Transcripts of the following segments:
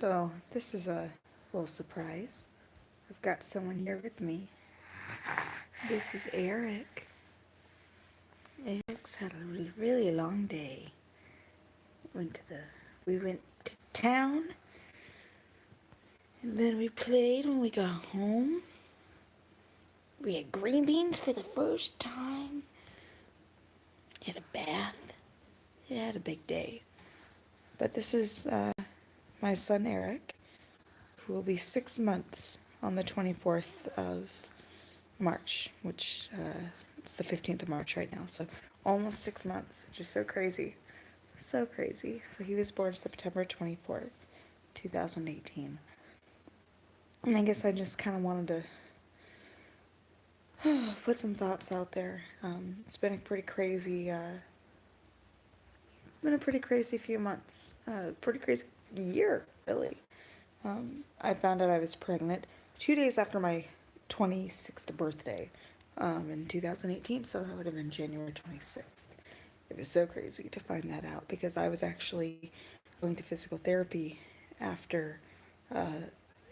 So, this is a little surprise. I've got someone here with me. This is Eric. Eric's had a really long day. We went to town, and then we played when we got home. We had green beans for the first time. Had a bath. It had a big day. But this is my son Eric, who will be 6 months on the 24th of March, which it's the 15th of March right now, so almost 6 months, which is so crazy. So crazy. So he was born September 24th, 2018. And I guess I just kind of wanted to put some thoughts out there. It's been a pretty crazy, few months. Pretty crazy year, really. I found out I was pregnant 2 days after my 26th birthday in 2018, so that would have been January 26th. It was so crazy to find that out because I was actually going to physical therapy after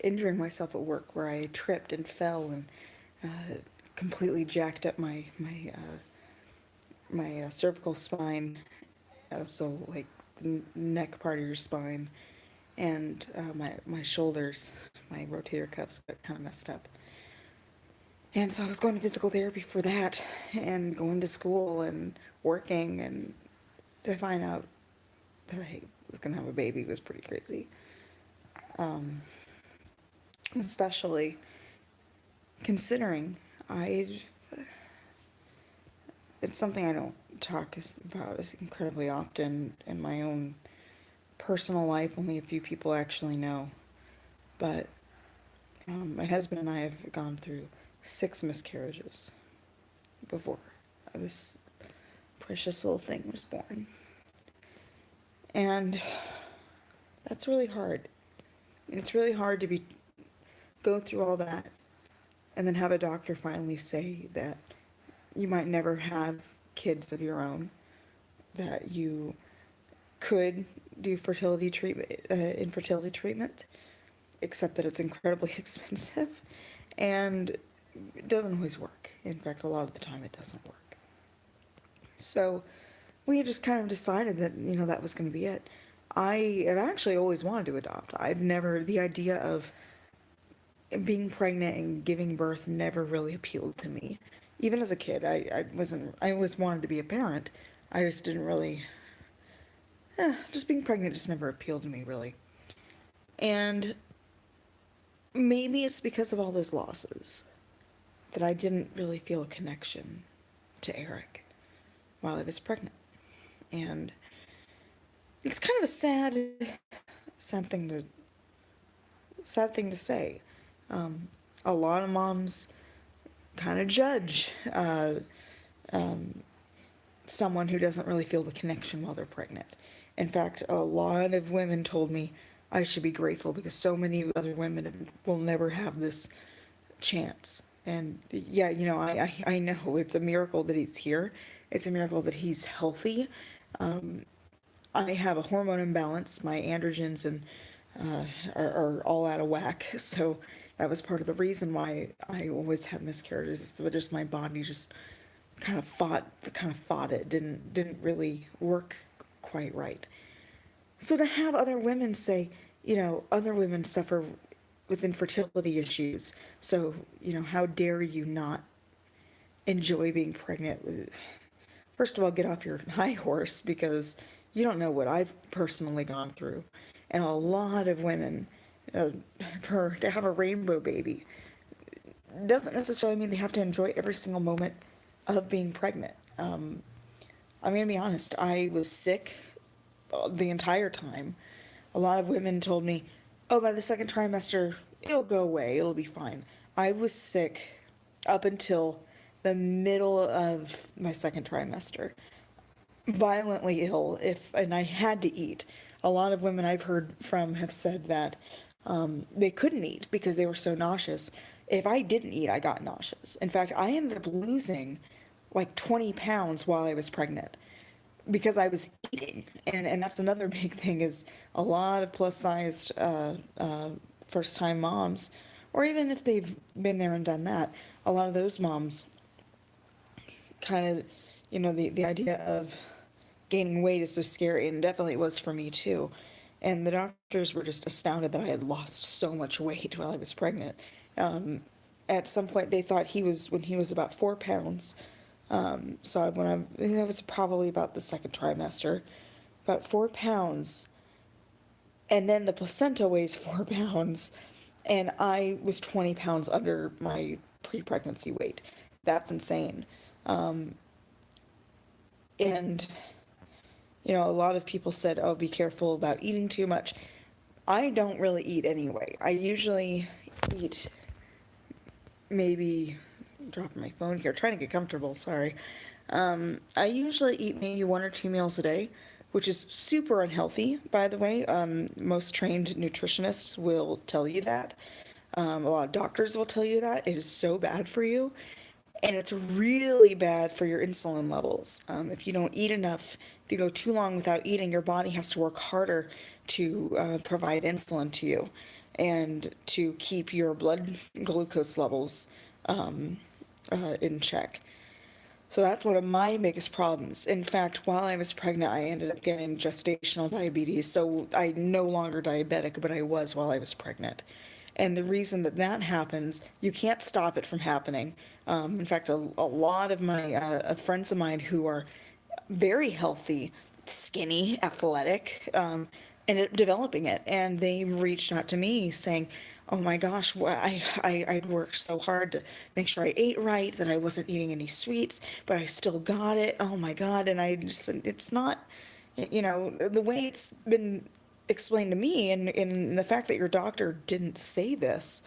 injuring myself at work, where I tripped and fell and completely jacked up my cervical spine, so like the neck part of your spine, and my shoulders, my rotator cuffs got kind of messed up. And so I was going to physical therapy for that, and going to school and working, and to find out that I was going to have a baby was pretty crazy. Especially considering it's something I don't talk about as incredibly often in my own personal life. Only a few people actually know. But my husband and I have gone through 6 miscarriages before this precious little thing was born. And that's really hard. It's really hard to go through all that and then have a doctor finally say that you might never have kids of your own, that you could do infertility treatment, except that it's incredibly expensive and it doesn't always work. In fact, a lot of the time it doesn't work. So we just kind of decided that, that was going to be it. I have actually always wanted to adopt. The idea of being pregnant and giving birth never really appealed to me. Even as a kid, I always wanted to be a parent. I just didn't really, just being pregnant just never appealed to me, really. And maybe it's because of all those losses that I didn't really feel a connection to Eric while I was pregnant. And it's kind of a sad thing to say. A lot of moms kind of judge someone who doesn't really feel the connection while they're pregnant. In fact, a lot of women told me I should be grateful because so many other women will never have this chance. And yeah, I know it's a miracle that he's here. It's a miracle that he's healthy. I have a hormone imbalance. My androgens are all out of whack. So that was part of the reason why I always had miscarriages. Just my body just kind of fought it. Didn't really work quite right. So to have other women say, other women suffer with infertility issues. So, how dare you not enjoy being pregnant? First of all, get off your high horse, because you don't know what I've personally gone through. And a lot of women, to have a rainbow baby doesn't necessarily mean they have to enjoy every single moment of being pregnant. I'm going to be honest, I was sick the entire time. A lot of women told me, oh, by the second trimester, it'll go away, it'll be fine. I was sick up until the middle of my second trimester. Violently ill, and I had to eat. A lot of women I've heard from have said that they couldn't eat because they were so nauseous. If I didn't eat, I got nauseous. In fact, I ended up losing like 20 pounds while I was pregnant. because I was eating. And that's another big thing is a lot of plus sized first time moms, or even if they've been there and done that, a lot of those moms kind of, the idea of gaining weight is so scary, and definitely was for me too. And the doctors were just astounded that I had lost so much weight while I was pregnant. Um, at some point, they thought when he was about 4 pounds. So that was probably about the second trimester, about 4 pounds. And then the placenta weighs 4 pounds, and I was 20 pounds under my pre-pregnancy weight. That's insane. And a lot of people said, "Oh, be careful about eating too much." I don't really eat anyway. I usually eat maybe dropping my phone here, trying to get comfortable, sorry. I usually eat maybe 1 or 2 meals a day, which is super unhealthy, by the way. Most trained nutritionists will tell you that. A lot of doctors will tell you that. It is so bad for you. And it's really bad for your insulin levels. If you don't eat enough, if you go too long without eating, your body has to work harder to provide insulin to you and to keep your blood glucose levels in check. So that's one of my biggest problems. In fact, while I was pregnant, I ended up getting gestational diabetes. So I'm no longer diabetic, but I was while I was pregnant. And the reason that that happens, you can't stop it from happening. In fact, a lot of my friends of mine who are very healthy, skinny, athletic, ended up developing it. And they reached out to me saying, "Oh my gosh, I'd worked so hard to make sure I ate right, that I wasn't eating any sweets, but I still got it. Oh my God." And I just, it's not, the way it's been explained to me, and the fact that your doctor didn't say this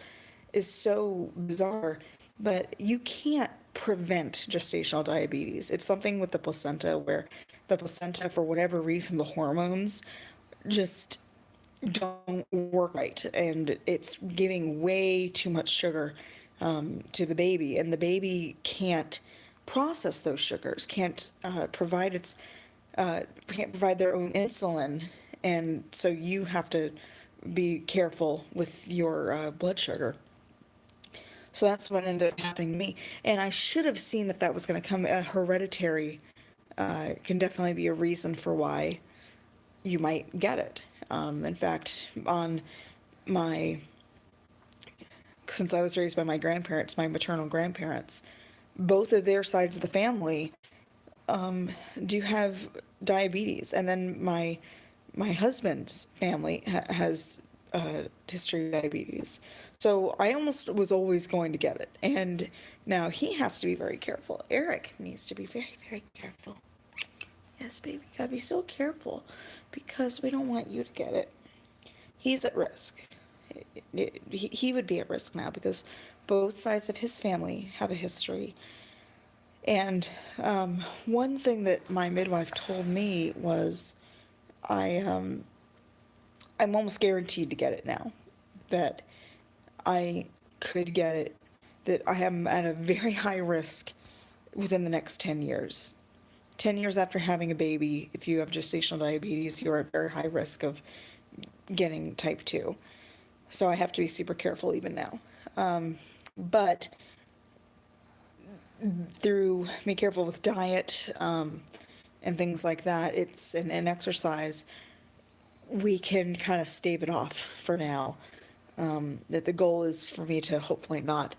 is so bizarre. But you can't prevent gestational diabetes. It's something with the placenta where the placenta, for whatever reason, the hormones just don't work right, and it's giving way too much sugar to the baby, and the baby can't process those sugars, can't provide their own insulin, and so you have to be careful with your blood sugar. So that's what ended up happening to me, and I should have seen that that was going to come. Hereditary can definitely be a reason for why you might get it. In fact, my, since I was raised by my grandparents, my maternal grandparents, both of their sides of the family do have diabetes, and then my husband's family has a history of diabetes. So I almost was always going to get it, and now he has to be very careful. Eric needs to be very, very careful. Yes, baby, gotta be so careful because we don't want you to get it. He's at risk. He would be at risk now because both sides of his family have a history. And one thing that my midwife told me was, I'm almost guaranteed to get it now. That I could get it. That I am at a very high risk within the next 10 years. 10 years after having a baby, if you have gestational diabetes, you're at very high risk of getting type 2. So I have to be super careful even now. But through being careful with diet and things like that, it's an exercise, we can kind of stave it off for now. That the goal is for me to hopefully not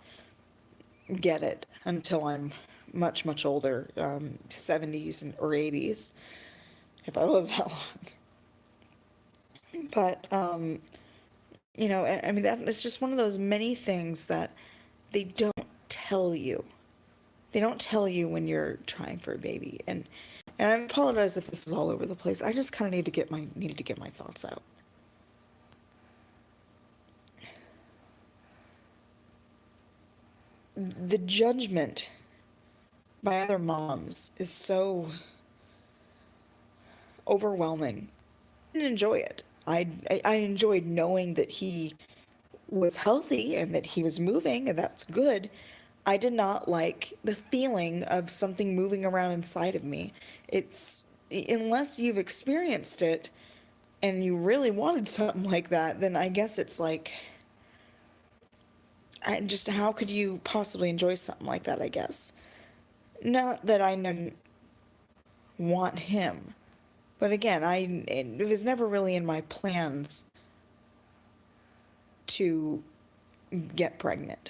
get it until I'm much, much older, 70s or 80s, if I live that long. But, I mean, it's just one of those many things that they don't tell you. They don't tell you when you're trying for a baby. And I apologize if this is all over the place. I just kind of needed to get my thoughts out. The judgment by other moms is so overwhelming. I didn't enjoy it. I enjoyed knowing that he was healthy and that he was moving, and that's good. I did not like the feeling of something moving around inside of me. It's unless you've experienced it and you really wanted something like that, then I guess it's like, just how could you possibly enjoy something like that, I guess. Not that I didn't want him, but again, it was never really in my plans to get pregnant,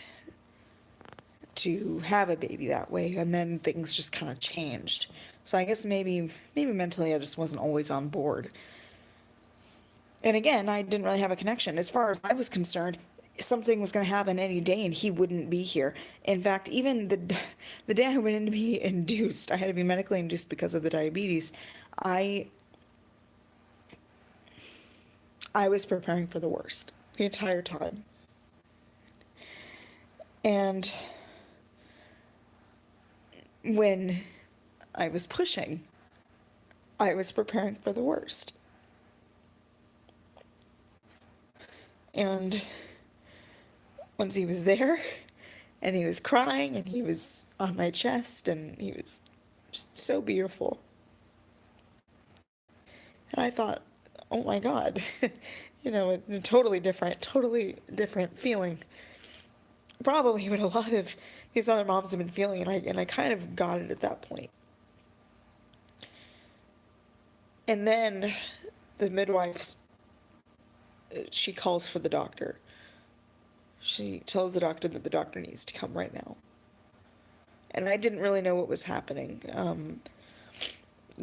to have a baby that way, and then things just kind of changed. So I guess maybe mentally I just wasn't always on board. And again, I didn't really have a connection. As far as I was concerned, something was going to happen any day and he wouldn't be here. In fact, even the day I went in to be induced, I had to be medically induced because of the diabetes. I I was preparing for the worst the entire time. And when I was pushing, I was preparing for the worst. And once he was there, and he was crying, and he was on my chest, and he was just so beautiful. And I thought, oh my God, a totally different feeling. Probably what a lot of these other moms have been feeling, and I kind of got it at that point. And then the midwife, she calls for the doctor. She tells the doctor that the doctor needs to come right now. And I didn't really know what was happening.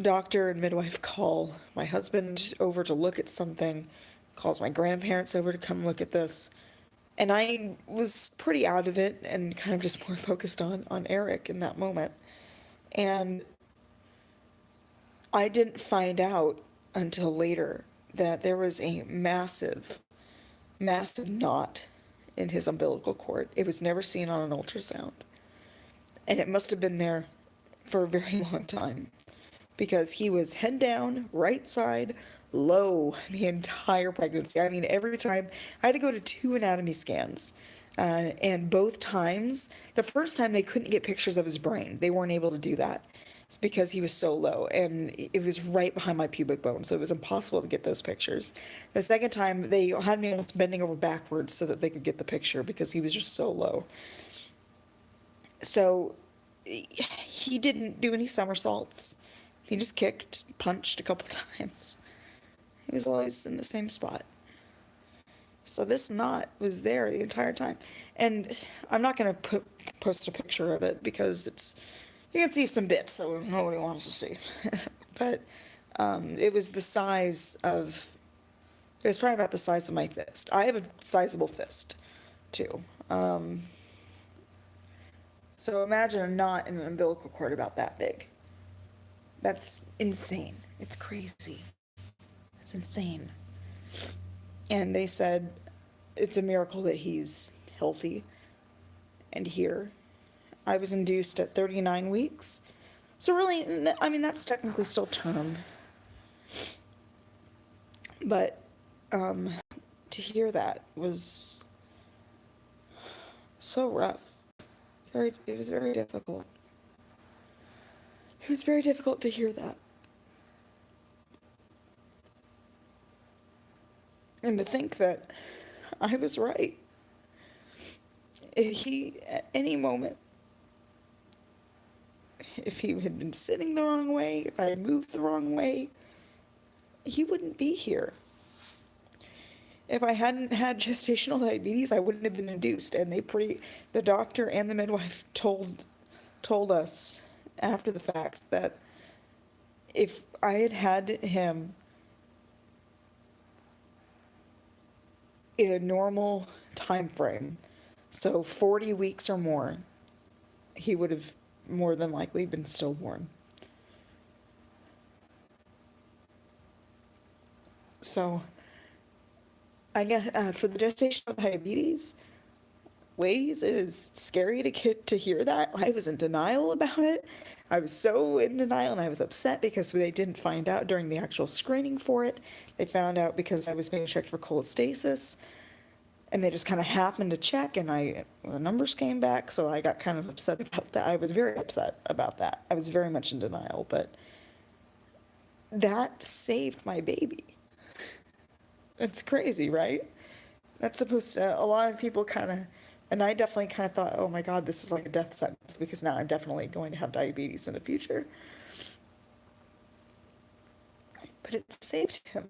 Doctor and midwife call my husband over to look at something, calls my grandparents over to come look at this. And I was pretty out of it and kind of just more focused on Eric in that moment. And I didn't find out until later that there was a massive, massive knot in his umbilical cord. It was never seen on an ultrasound. And it must have been there for a very long time because he was head down, right side, low the entire pregnancy. I mean, every time I had to go to 2 anatomy scans. And both times, the first time they couldn't get pictures of his brain. They weren't able to do that. It's because he was so low and it was right behind my pubic bone, so it was impossible to get those pictures. The second time, they had me almost bending over backwards so that they could get the picture because he was just so low. So he didn't do any somersaults. He just kicked, punched a couple times. He was always in the same spot. So this knot was there the entire time. And I'm not going to post a picture of it because you can see some bits that nobody wants to see. But it was it was probably about the size of my fist. I have a sizable fist, too. So imagine a knot in an umbilical cord about that big. That's insane. It's crazy. It's insane. And they said it's a miracle that he's healthy and here. I was induced at 39 weeks. So really, I mean, that's technically still term. But to hear that was so rough. It was very difficult. It was very difficult to hear that. And to think that I was right. At any moment, if he had been sitting the wrong way, if I had moved the wrong way, he wouldn't be here. If I hadn't had gestational diabetes, I wouldn't have been induced. And the doctor and the midwife told us after the fact that if I had had him in a normal time frame, so 40 weeks or more, he would have more than likely been stillborn. So I guess for the gestational diabetes, ladies, it is scary to hear that. I was in denial about it. I was so in denial and I was upset because they didn't find out during the actual screening for it. They found out because I was being checked for cholestasis and they just kind of happened to check and the numbers came back, so I got kind of upset about that. I was very upset about that. I was very much in denial, but that saved my baby. It's crazy, right? That's supposed to, a lot of people kind of, and I definitely kind of thought, oh my God, this is like a death sentence because now I'm definitely going to have diabetes in the future. But it saved him.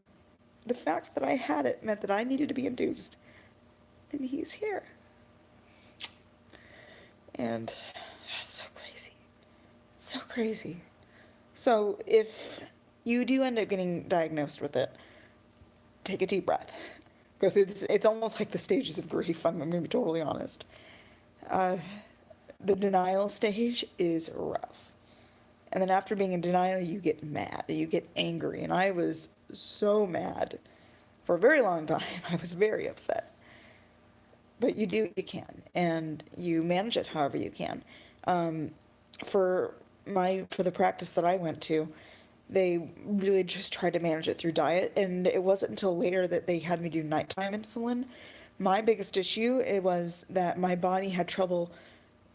The fact that I had it meant that I needed to be induced, and he's here. And that's so crazy. So crazy. So if you do end up getting diagnosed with it, take a deep breath. Go through this. It's almost like the stages of grief. I'm going to be totally honest. Uh, the denial stage is rough. And then after being in denial, you get mad, you get angry. And I was so mad for a very long time. I was very upset. But you do what you can, and you manage it however you can. Um, for for the practice that I went to, they really just tried to manage it through diet, and it wasn't until later that they had me do nighttime insulin. My biggest issue it was that my body had trouble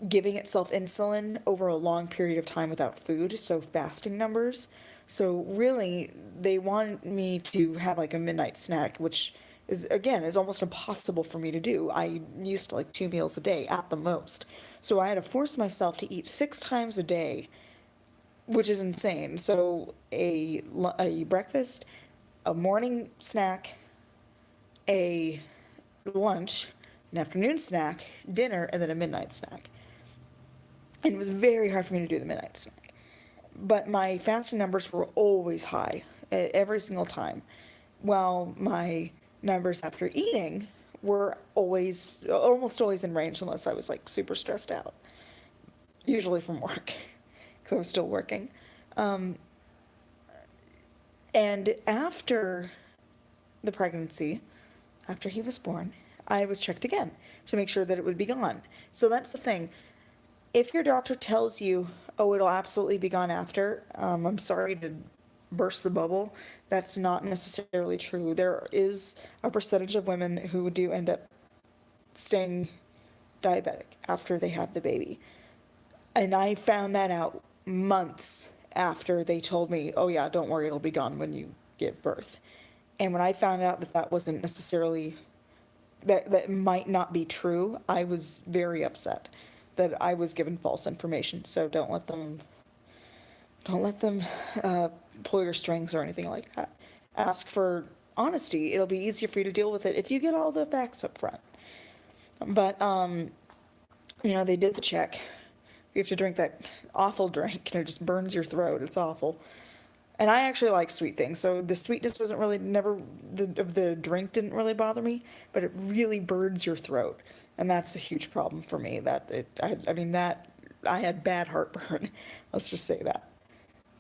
giving itself insulin over a long period of time without food, so fasting numbers. So really, they wanted me to have like a midnight snack, which is again is almost impossible for me to do. I used to like 2 meals a day at the most. So I had to force myself to eat 6 times a day, which is insane. So a breakfast, a morning snack, a lunch, an afternoon snack, dinner, and then a midnight snack. And it was very hard for me to do the midnight snack. But my fasting numbers were always high, every single time. While my numbers after eating were almost always in range, unless I was like super stressed out, usually from work, because I was still working. Um, and after the pregnancy, after he was born, I was checked again to make sure that it would be gone. So that's the thing. If your doctor tells you, oh, it'll absolutely be gone after, I'm sorry to burst the bubble. That's not necessarily true. There is a percentage of women who do end up staying diabetic after they have the baby. And I found that out months after they told me, oh, yeah, don't worry, it'll be gone when you give birth. And when I found out that that wasn't necessarily, that might not be true, I was very upset that I was given false information. So don't let them pull your strings or anything like that. Ask for honesty. It'll be easier for you to deal with it if you get all the facts up front. But they did the check. You have to drink that awful drink, and it just burns your throat. It's awful. And I actually like sweet things, so the sweetness doesn't really never of the drink didn't really bother me, but it really burns your throat, and that's a huge problem for me. I mean that I had bad heartburn. Let's just say that.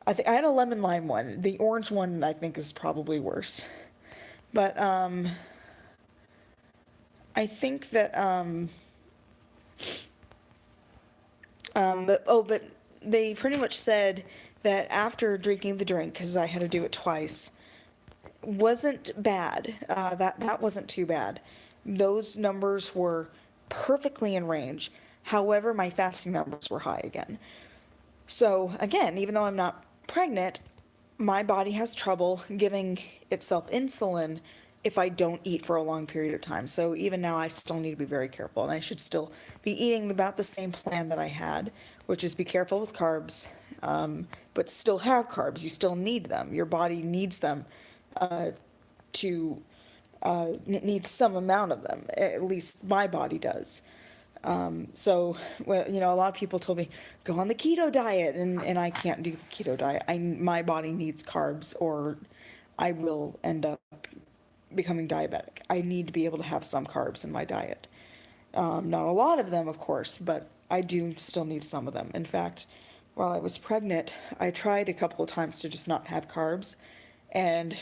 I think I had a lemon lime one. The orange one I think is probably worse. But I think that but they pretty much said that after drinking the drink, because I had to do it twice, wasn't bad. That wasn't too bad. Those numbers were perfectly in range. However, my fasting numbers were high again. So again, even though I'm not pregnant, my body has trouble giving itself insulin if I don't eat for a long period of time. So even now, I still need to be very careful, and I should still be eating about the same plan that I had, which is be careful with carbs, but still have carbs. You still need them. Your body needs them to needs some amount of them. At least my body does. So, well, a lot of people told me go on the keto diet, and I can't do the keto diet. My body needs carbs, or I will end up becoming diabetic. I need to be able to have some carbs in my diet. Not a lot of them, of course, but I do still need some of them. In fact, while I was pregnant, I tried a couple of times to just not have carbs, and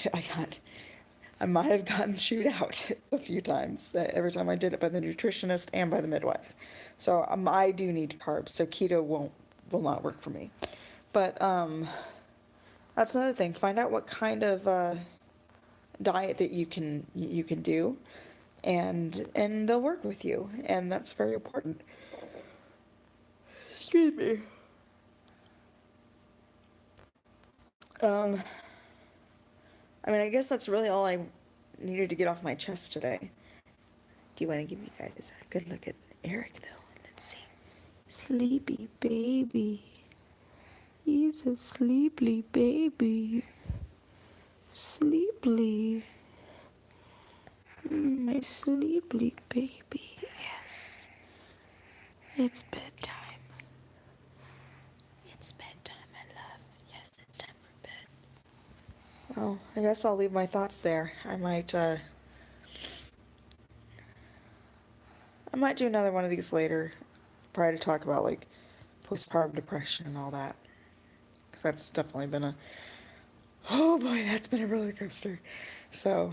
I might have gotten chewed out a few times every time I did it by the nutritionist and by the midwife. So I do need carbs, so keto will not work for me. But that's another thing. Find out what kind of diet that you can do, and they'll work with you, and that's very important. Excuse me. Um, I mean, I guess that's really all I needed to get off my chest today. Do you want to give you guys a good look at Eric, though? Let's see. Sleepy baby. He's a sleepy baby. Sleepy. My sleepy baby. Yes. It's bedtime. It's bedtime, my love. Yes, it's time for bed. Well, I guess I'll leave my thoughts there. I might do another one of these later. Probably to talk about like postpartum depression and all that. Because that's definitely been oh boy, that's been a roller coaster. So